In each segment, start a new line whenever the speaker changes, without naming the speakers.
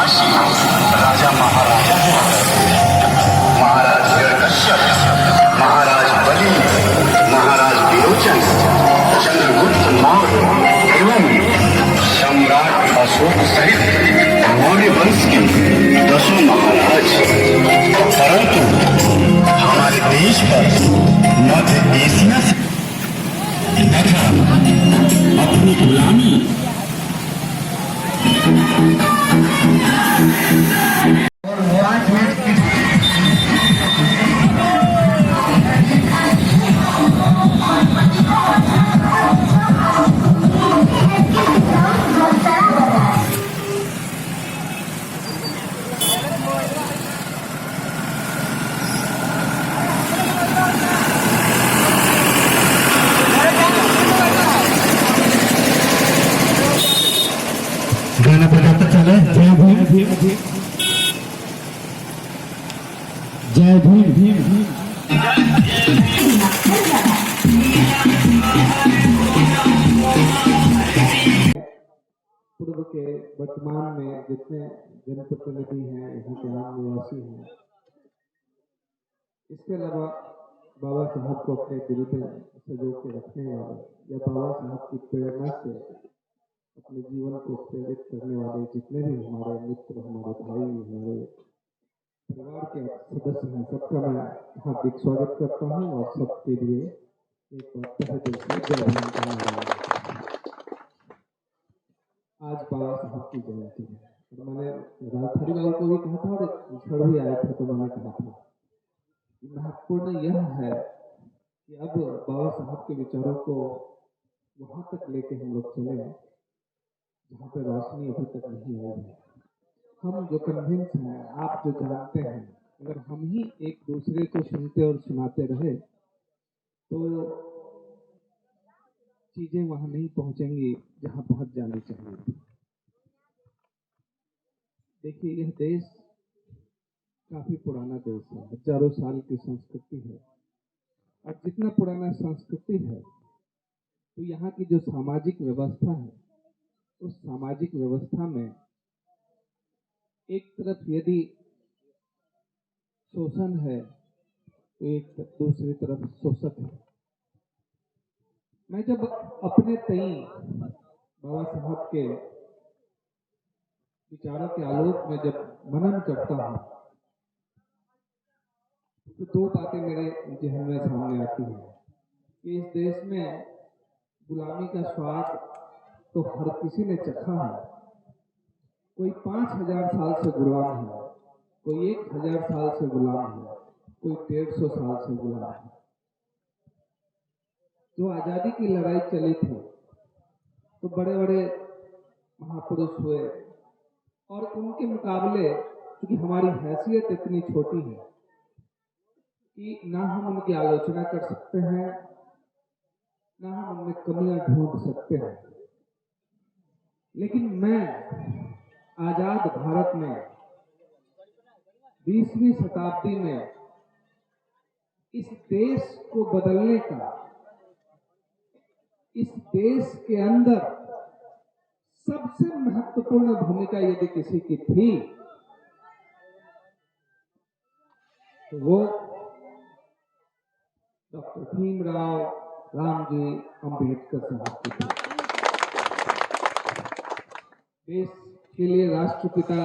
काशी राजा महाराजा महाराज हिरण्यकश्यप, महाराज बलि, महाराज विरोचन, चंद्रगुप्त मौर्य एवं सम्राट अशोक सहित मौर्य वंश के 10 महाराज। परंतु हमारे देश पर मध्य एशिया से तथा अपनी गुलामी गाना बजाता चले। जय भीम भीम भीम, जय भीम भीम भीम। पूर्व के वर्तमान में जितने जनप्रतिनिधि हैं, यहाँ के आम निवासी हैं, इसके अलावा बाबा साहब को अपने दिल में सजो के रखने वाले या बाबा साहब की प्रेरणा से अपने जीवन को प्रेरित करने वाले जितने भी हमारे मित्र, हमारे भाई, हमारे परिवार के सदस्य हैं, सबका मैं हार्दिक स्वागत करता हूँ और सबके लिए एक बार तहे दिल से जय भीम कहना। आज बाबा साहब की जयंती है और मैंने राजधानी बाबू को भी कहा था और सर भी आए थे तो मैंने कहा था कि महत्वपूर्ण यह है कि अब बाबा साहब के विचारों को वहाँ तक लेके हम लोग चले जहाँ पे रोशनी अभी तक नहीं आई है। हम जो कन्विंस हैं, आप जो जानते हैं, अगर हम ही एक दूसरे को सुनते और सुनाते रहे तो चीजें वहां नहीं पहुंचेंगी जहां पहुंच जानी चाहिए। देखिए, यह देश काफी पुराना देश है, हजारों साल की संस्कृति है और जितना पुराना संस्कृति है तो यहाँ की जो सामाजिक व्यवस्था है, उस सामाजिक व्यवस्था में एक तरफ यदि शोषण है तो एक दूसरी तरफ शोषक है। मैं जब अपने तई बाबा साहब के विचारों के आलोक में जब मनन करता हूँ तो 2 बातें मेरे जहन में सामने आती हैं कि इस देश में गुलामी का स्वाद तो हर किसी ने चखा है। कोई 5000 साल से गुलाम है, कोई 1000 साल से गुलाम है, कोई 150 साल से गुलाम है। जो आजादी की लड़ाई चली थी तो बड़े बड़े महापुरुष हुए और उनके मुकाबले क्योंकि हमारी हैसियत इतनी छोटी है कि ना हम उनकी आलोचना कर सकते हैं, ना हम उनमें कमियां ढूंढ सकते हैं। लेकिन मैं आजाद भारत में 20वीं शताब्दी में इस देश को बदलने का, इस देश के अंदर सबसे महत्वपूर्ण भूमिका यदि किसी की थी तो वो डॉक्टर भीमराव रामजी अंबेडकर साहब की थी। देश के लिए राष्ट्रपिता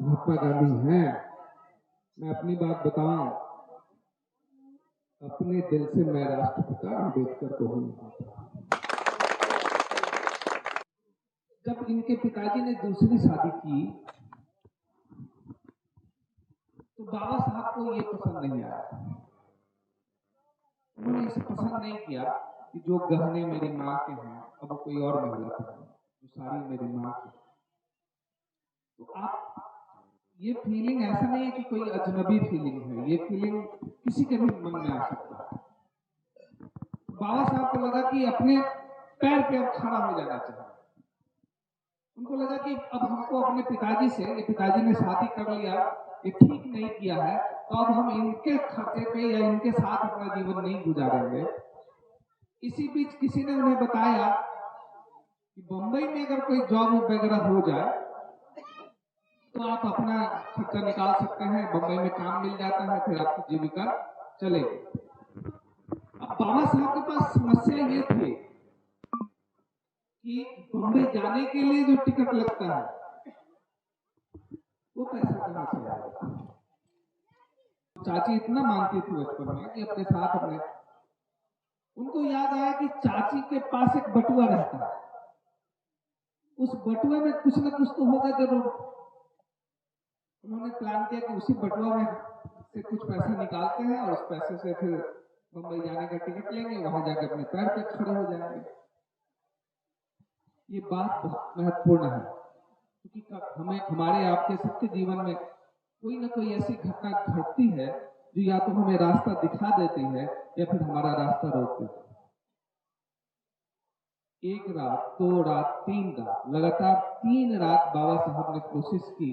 महात्मा गांधी हैं। मैं अपनी बात बताऊं, अपने दिल से मैं राष्ट्रपिता अंबेडकर को ही मानता हूं। जब इनके पिताजी ने दूसरी शादी की तो बाबा साहब को ये पसंद नहीं आया। उन्होंने इसे पसंद नहीं किया कि जो गहने मेरी माँ के हैं अब कोई और महिला को है, जो साड़ी मेरी माँ की। तो आप ये फीलिंग ऐसा नहीं है कि कोई अजनबी फीलिंग है, ये फीलिंग किसी के भी मन में आ सकता है। बाबा साहब को लगा कि अपने पैर पे अब खड़ा हो जाना चाहिए। उनको लगा कि अब हमको अपने पिताजी से, ये पिताजी ने शादी कर लिया, ये ठीक नहीं किया है, तो अब हम इनके खर्चे पे या इनके साथ अपना जीवन नहीं गुजारेंगे। इसी बीच किसी ने उन्हें बताया कि बंबई में अगर कोई जॉब वगैरह हो जाए तो आप अपना खर्चा निकाल सकते हैं, बम्बई में काम मिल जाता है, फिर आपकी जीविका चलेगी। अब बाबा साहब के पास समस्या ये थी कि बम्बई जाने के लिए जो टिकट लगता है वो पैसा कहाँ से आएगा। चाची इतना मानती थी बचपन में कि अपने साथ अपने, उनको याद आया कि चाची के पास एक बटुआ रहता है, उस बटुए में कुछ न कुछ तो होगा जरूर। उन्होंने प्लान किया कि उसी बटुआ में से कुछ पैसा निकालते हैं और उस पैसे से फिर बम्बई जाने का टिकट लेंगे, वहां जाकर अपने पैर पे खड़े हो जाएंगे। ये बात बहुत महत्वपूर्ण है क्योंकि हमें हमारे आपके सबके जीवन में कोई ना कोई ऐसी घटना घटती है जो या तो हमें रास्ता दिखा देती है या फिर हमारा रास्ता रोक देती है। एक रात, 2 रात, 3 रात, लगातार 3 रात बाबा साहब ने कोशिश की,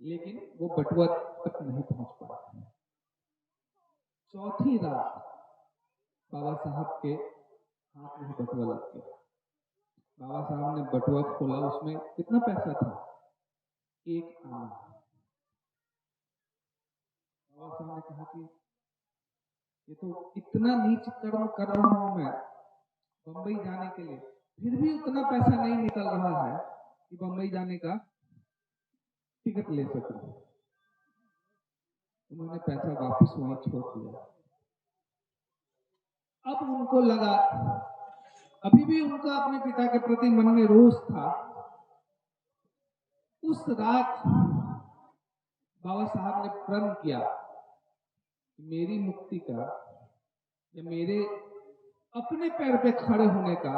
लेकिन वो बटुआ तक नहीं पहुंच पाया। चौथी रात बाबा साहब के हाथ में बटुआ लग गया। बाबा साहब ने बटुआ खोला, उसमें कितना पैसा था? 1 आना। बाबा साहब ने कहा कि ये तो इतना नीच कर्म कर रहा हूं मैं बम्बई जाने के लिए, फिर भी उतना पैसा नहीं निकल रहा है कि बम्बई जाने का टिकट ले सकूं। उन्होंने पैसा वापस वहीं छोड़ दिया। अब उनको लगा, अभी भी उनका अपने पिता के प्रति मन में रोष था। उस रात बाबा साहब ने प्रण किया कि मेरी मुक्ति का या मेरे अपने पैर पे खड़े होने का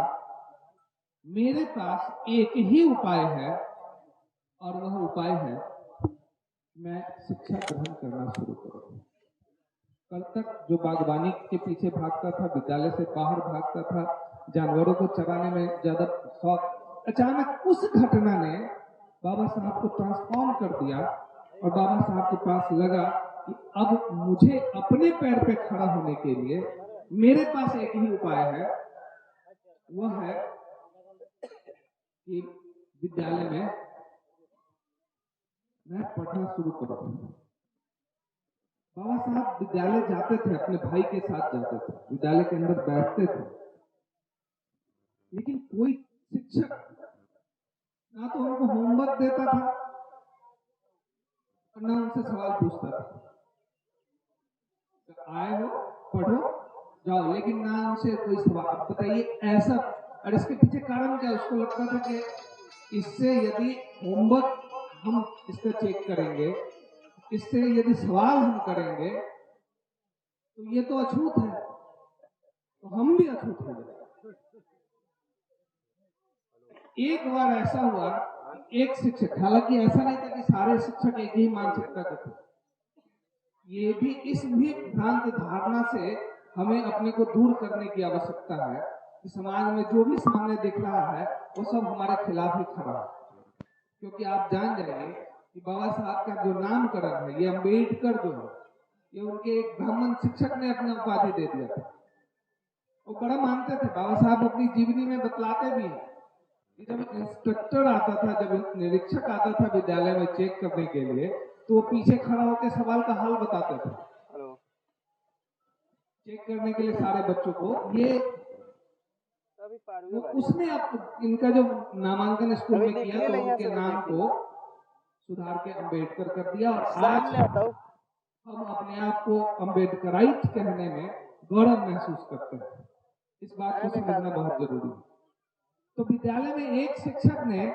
मेरे पास एक ही उपाय है, और वह उपाय है मैं शिक्षा ग्रहण करना शुरू करूं। कल तक जो बागवानी के पीछे भागता था, विद्यालय से बाहर भागता था, जानवरों को चराने में ज्यादा शौक, अचानक उस घटना ने बाबा साहब को ट्रांसफॉर्म कर दिया और बाबा साहब के पास लगा कि अब मुझे अपने पैर पे खड़ा होने के लिए मेरे पास एक ही उपाय है, वह है कि विद्यालय में मैं पढ़ना शुरू करूं। बाबा साहब विद्यालय जाते थे, अपने भाई के साथ जाते थे, विद्यालय के अंदर बैठते थे, लेकिन कोई शिक्षक ना तो उनको होमवर्क देता था और ना उनसे सवाल पूछता था। आए हो, पढ़ो, जाओ, लेकिन ना उनसे कोई सवाल। बताइए ऐसा, और इसके पीछे कारण क्या? उसको लगता था कि इससे यदि होमवर्क हम इसका चेक करेंगे, इससे यदि सवाल हम करेंगे तो ये तो अछूत है, तो हम भी अछूत हो जाएंगे। एक बार ऐसा हुआ, एक शिक्षक, हालांकि ऐसा नहीं था कि सारे शिक्षक एक ही मानसिकता के थे, ये भी इस भी भ्रांत धारणा से हमें अपने को दूर करने की आवश्यकता है कि समाज में जो भी सामने दिख रहा है वो सब हमारे खिलाफ ही खड़ा है। क्योंकि आप जान जाइए कि बाबा साहब का जो नामकरण है, ये अम्बेडकर जो है, ये उनके एक ब्राह्मण शिक्षक ने अपना उपाधि दे दिया था। वो बड़ा मानते थे, बाबा साहब अपनी जीवनी में बतलाते भी हैं कि जब इंस्ट्रक्टर आता था, जब निरीक्षक आता था विद्यालय में चेक करने के लिए, तो वो पीछे खड़ा होकर सवाल का हल बताते थे। चेक करने के लिए सारे बच्चों को, ये उसने अब इनका जो नामांकन स्कूल में किया तो उनके नाम को सुधार के अम्बेडकर कर दिया, और आज हम अपने आप को अम्बेडकराइट कहने में गौरव महसूस करते हैं। इस बात को समझना बहुत जरूरी है। तो विद्यालय में एक शिक्षक ने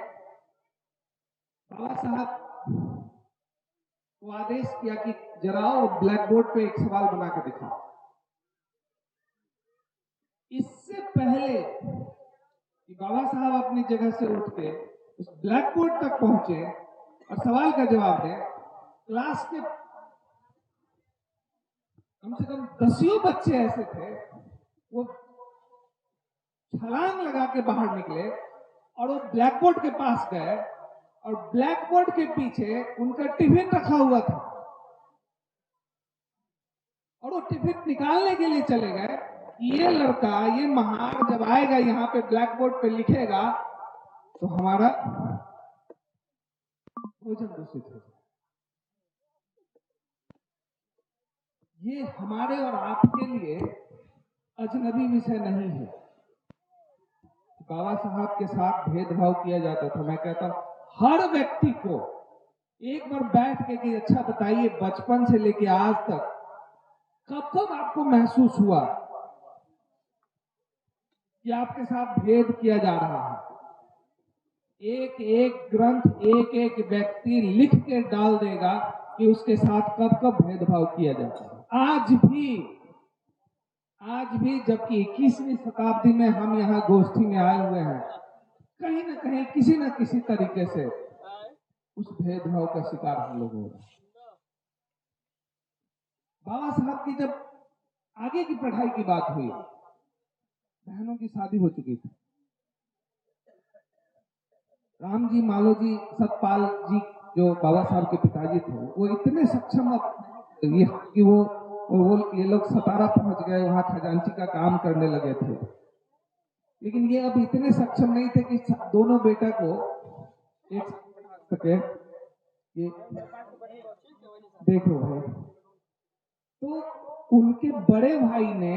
बाबा साहब को आदेश किया कि जराओ ब्लैक बोर्ड पे एक सवाल बना के दिखाओ। इससे पहले कि बाबा साहब अपनी जगह से उठ के उस ब्लैक बोर्ड तक पहुंचे और सवाल का जवाब दें, क्लास के कम से कम 10 बच्चे ऐसे थे, वो छलांग लगा के बाहर निकले और वो ब्लैक बोर्ड के पास गए, और ब्लैक बोर्ड के पीछे उनका टिफिन रखा हुआ था, और वो टिफिन निकालने के लिए चले गए। ये लड़का, ये महान जब आएगा यहाँ पे ब्लैक बोर्ड पे लिखेगा तो हमारा भोजन दूषित हो जाए। ये हमारे और आपके लिए अजनबी विषय नहीं है। बाबा साहब के साथ भेदभाव किया जाता था। मैं कहता हूं हर व्यक्ति को एक बार बैठ के कि अच्छा बताइए, बचपन से लेके आज तक कब कब आपको महसूस हुआ कि आपके साथ भेद किया जा रहा है? एक एक ग्रंथ, एक एक व्यक्ति लिख के डाल देगा कि उसके साथ कब कब भेदभाव किया जाता है। आज भी जबकि 21वीं शताब्दी में हम यहाँ गोष्ठी में आए हुए हैं, कहीं ना कहीं किसी न किसी तरीके से उस भेदभाव का शिकार हम लोग हो रहे हैं। बाबा साहब की जब आगे की पढ़ाई की बात हुई, बहनों की शादी हो चुकी थी। राम जी मालोजी सतपाल जी जो बाबा साहब के पिताजी थे, वो इतने सक्षम कि वो ये लोग सतारा पहुंच गए, वहां खजांची का काम करने लगे थे। लेकिन ये अब इतने सक्षम नहीं थे कि दोनों बेटा को एक सके। ये देखो भाई, तो उनके बड़े भाई ने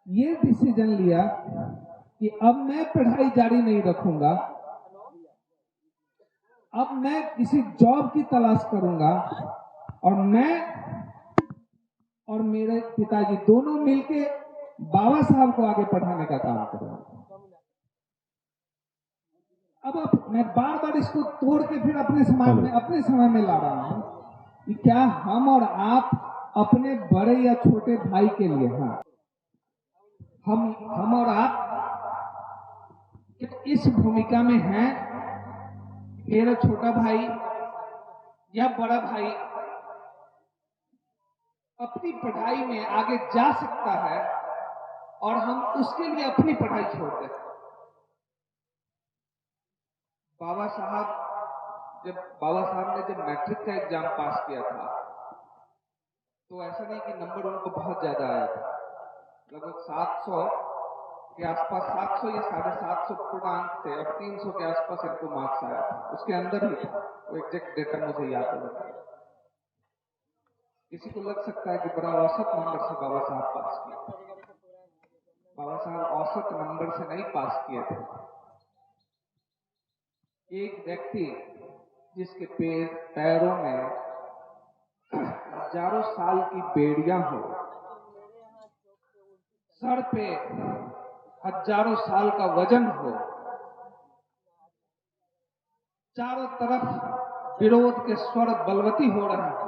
ये डिसीजन लिया कि अब मैं पढ़ाई जारी नहीं रखूंगा, अब मैं किसी जॉब की तलाश करूंगा और मैं और मेरे पिताजी दोनों मिलके बाबा साहब को आगे पढ़ाने का काम करेंगे। अब मैं बार बार इसको तोड़ के फिर अपने समाज में, अपने समय में ला रहा हूं कि क्या हम और आप अपने बड़े या छोटे भाई के लिए, हाँ, हम और आप इस भूमिका में हैं, मेरा छोटा भाई या बड़ा भाई अपनी पढ़ाई में आगे जा सकता है और हम उसके लिए अपनी पढ़ाई छोड़ देते हैं। बाबा साहब ने जब मैट्रिक का एग्जाम पास किया था, तो ऐसा नहीं कि नंबर उनको बहुत ज्यादा आया था, लगभग 700 के आसपास, 700 या 750 पूर्णांक थे और 300 के आसपास इनको मार्क्स आया था, उसके अंदर ही था। वो एग्जैक्ट डेटा मुझे याद है। किसी को लग सकता है कि बड़ा औसत नंबर से बाबा साहब पास किए। बाबा साहब औसत नंबर से नहीं पास किए थे। एक व्यक्ति जिसके पैरों में हजारों साल की बेड़ियां हो, सर पे हजारों साल का वजन हो, चारों तरफ विरोध के स्वर बलवती हो रहे हैं,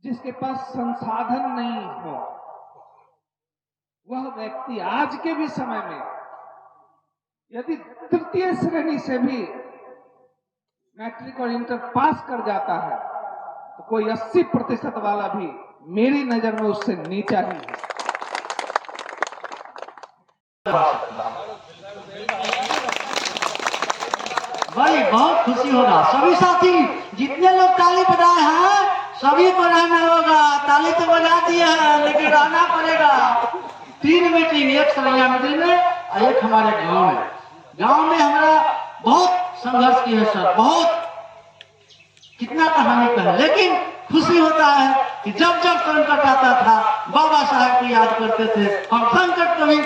जिसके पास संसाधन नहीं हो, वह व्यक्ति आज के भी समय में यदि तृतीय श्रेणी से भी मैट्रिक और इंटर पास कर जाता है, तो कोई 80% वाला भी मेरी नजर में उससे नीचा ही है।
भाई बहुत खुशी होगा। सभी साथी जितने लोग ताली बजाए हैं सभी को रहना होगा। ताली तो बजा दिए हैं लेकिन रहना पड़ेगा। 3 मीटिंग, एक सरैया मंदिर में और एक हमारे गांव में। गांव में हमारा बहुत संघर्ष किया है सर, बहुत, कितना कहानी का है, लेकिन खुशी होता है कि जब जब संकट आता था बाबा साहब को याद करते थे। हम संकट कभी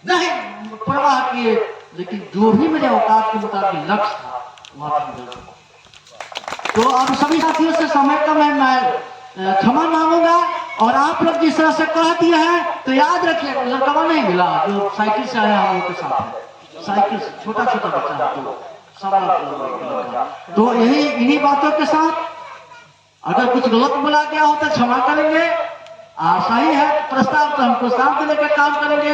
नहीं परवाह किए, लेकिन जो भी मेरे औकात के मुताबिक लक्ष्य था वहां। तो अब सभी साथियों से समय का मैं क्षमा मांगूंगा और आप लोग जिस तरह से कह दिए हैं तो याद रखिए, लड़का नहीं मिला जो साइकिल से आया हम लोग के साथ है, साइकिल से छोटा छोटा बच्चा है, तो यही इन्हीं बातों के साथ अगर कुछ गलत बोला गया हो तो क्षमा करेंगे। सही है प्रस्ताव तो हमको साथ देने का काम करेंगे।